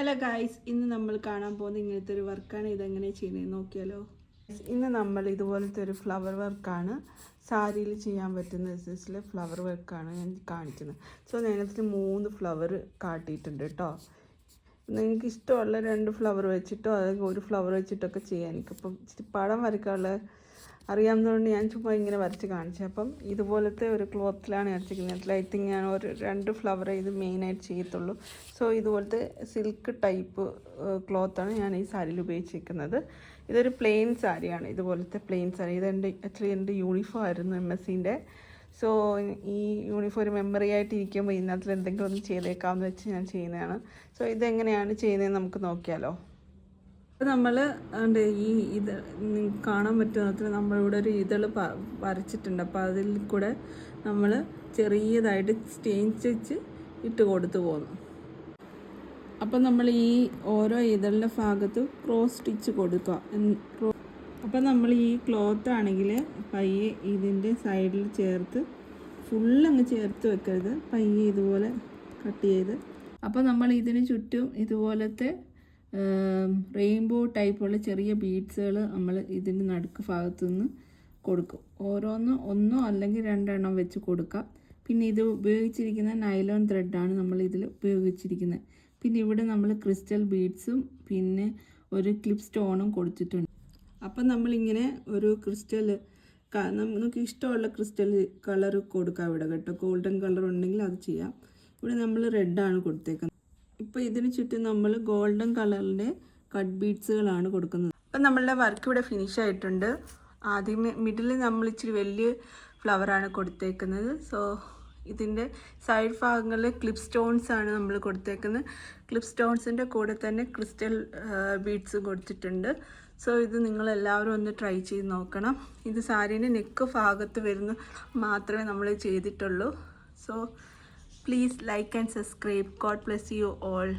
Hello guys, ഇന്ന് നമ്മൾ കാണാൻ പോകുന്ന ഇങ്ങനത്തെ ഒരു വർക്കാണ്. ഇതെങ്ങനെ ചെയ്യുന്നത് നോക്കിയാലോ. ഇന്ന് നമ്മൾ ഇതുപോലത്തെ ഒരു ഫ്ലവർ വർക്കാണ് സാരിയിൽ ചെയ്യാൻ പറ്റുന്ന സൈസിൽ ഫ്ലവർ വർക്കാണ് ഞാൻ കാണിക്കുന്നത്. സോ ഞാനതിൽ 3 ഫ്ലവർ കാട്ടിയിട്ടുണ്ട് കേട്ടോ. നിങ്ങൾക്ക് ഇഷ്ടമുള്ള 2 ഫ്ലവർ വെച്ചിട്ടോ അല്ലെങ്കിൽ 1 ഫ്ലവർ വെച്ചിട്ടൊക്കെ ചെയ്യാം. എനിക്കിപ്പം ഇച്ചിരി പടം വരയ്ക്കാനുള്ള അറിയാവുന്നതുകൊണ്ട് ഞാൻ ചുമ്മാ ഇങ്ങനെ വരച്ച് കാണിച്ചു. അപ്പം ഇതുപോലത്തെ ഒരു ക്ലോത്തിലാണ് വരച്ചിരിക്കുന്നത്. ഐ തിങ്ക് ഞാൻ ഒരു 2 ഫ്ലവർ ഇത് മെയിനായിട്ട് ചെയ്യത്തുള്ളൂ. സോ ഇതുപോലത്തെ സിൽക്ക് ടൈപ്പ് ക്ലോത്താണ് ഞാൻ ഈ സാരിയിൽ ഉപയോഗിച്ചിരിക്കുന്നത്. ഇതൊരു പ്ലെയിൻ സാരിയാണ്, ഇതുപോലത്തെ പ്ലെയിൻ സാരി. ആക്ച്വലി എൻ്റെ യൂണിഫോം ആയിരുന്നു MSc-ൻ്റെ. സോ ഈ യൂണിഫോം ഒരു മെമ്മറി ആയിട്ട് ഇരിക്കുമ്പോൾ ഇതിനകത്ത് എന്തെങ്കിലും ഒന്ന് ചെയ്തേക്കാമെന്ന് വെച്ച് ഞാൻ ചെയ്യുന്നതാണ്. സോ ഇതെങ്ങനെയാണ് ചെയ്യുന്നതെന്ന് നമുക്ക് നോക്കിയാലോ. അപ്പോൾ നമ്മൾ ഈ ഇത് കാണാൻ പറ്റുന്ന നമ്മളിവിടെ ഒരു ഇതൾ വരച്ചിട്ടുണ്ട്. അപ്പോൾ അതിൽ കൂടെ നമ്മൾ ചെറിയതായിട്ട് സ്റ്റെയിൻ സ്റ്റിച്ച് ഇട്ട് കൊടുത്തു പോകുന്നു. അപ്പോൾ നമ്മൾ ഈ ഓരോ ഇതളിൻ്റെ ഭാഗത്ത് ക്രോസ് സ്റ്റിച്ച് കൊടുക്കുക. അപ്പോൾ നമ്മൾ ഈ ക്ലോത്ത് ആണെങ്കിൽ പയ്യെ ഇതിൻ്റെ സൈഡിൽ ചേർത്ത് ഫുള്ളങ്ങ് ചേർത്ത് വെക്കരുത്, പയ്യെ ഇതുപോലെ കട്ട് ചെയ്ത്. അപ്പോൾ നമ്മൾ ഇതിന് ചുറ്റും ഇതുപോലത്തെ റെയിൻബോ ടൈപ്പുള്ള ചെറിയ ബീഡ്സുകൾ നമ്മൾ ഇതിൻ്റെ നടുക്ക് ഭാഗത്തു നിന്ന് കൊടുക്കും. ഒന്നോ അല്ലെങ്കിൽ 2 എണ്ണം വെച്ച് കൊടുക്കാം. പിന്നെ ഇത് ഉപയോഗിച്ചിരിക്കുന്ന നൈലോൺ ത്രെഡാണ് നമ്മൾ ഇതിൽ ഉപയോഗിച്ചിരിക്കുന്നത്. പിന്നെ ഇവിടെ നമ്മൾ ക്രിസ്റ്റൽ ബീഡ്സും പിന്നെ ഒരു ക്ലിപ്പ് സ്റ്റോണും കൊടുത്തിട്ടുണ്ട്. അപ്പം നമ്മളിങ്ങനെ ഒരു ക്രിസ്റ്റൽ നമുക്ക് ഇഷ്ടമുള്ള ക്രിസ്റ്റൽ കളർ കൊടുക്കാം ഇവിടെ കേട്ടോ. ഗോൾഡൻ കളർ ഉണ്ടെങ്കിൽ അത് ചെയ്യാം. ഇവിടെ നമ്മൾ റെഡാണ് കൊടുത്തേക്കുന്നത്. ഇപ്പോൾ ഇതിന് ചുറ്റും നമ്മൾ ഗോൾഡൻ കളറിൻ്റെ കട്ട് ബീഡ്സുകളാണ് കൊടുക്കുന്നത്. അപ്പം നമ്മളുടെ വർക്ക് ഇവിടെ ഫിനിഷ് ആയിട്ടുണ്ട്. ആദ്യമേ മിഡിൽ നമ്മൾ ഇച്ചിരി വലിയ ഫ്ലവറാണ് കൊടുത്തേക്കുന്നത്. സോ ഇതിൻ്റെ സൈഡ് ഭാഗങ്ങളിൽ ക്ലിപ്പ് സ്റ്റോൺസ് ആണ് നമ്മൾ കൊടുത്തേക്കുന്നത്. ക്ലിപ്പ് സ്റ്റോൺസിൻ്റെ കൂടെ തന്നെ ക്രിസ്റ്റൽ ബീഡ്സും കൊടുത്തിട്ടുണ്ട്. സോ ഇത് നിങ്ങളെല്ലാവരും ഒന്ന് ട്രൈ ചെയ്ത് നോക്കണം. ഇത് സാരീൻ്റെ നെക്ക് ഭാഗത്ത് വരുന്ന മാത്രമേ നമ്മൾ ചെയ്തിട്ടുള്ളൂ. So please like and subscribe. God bless you all.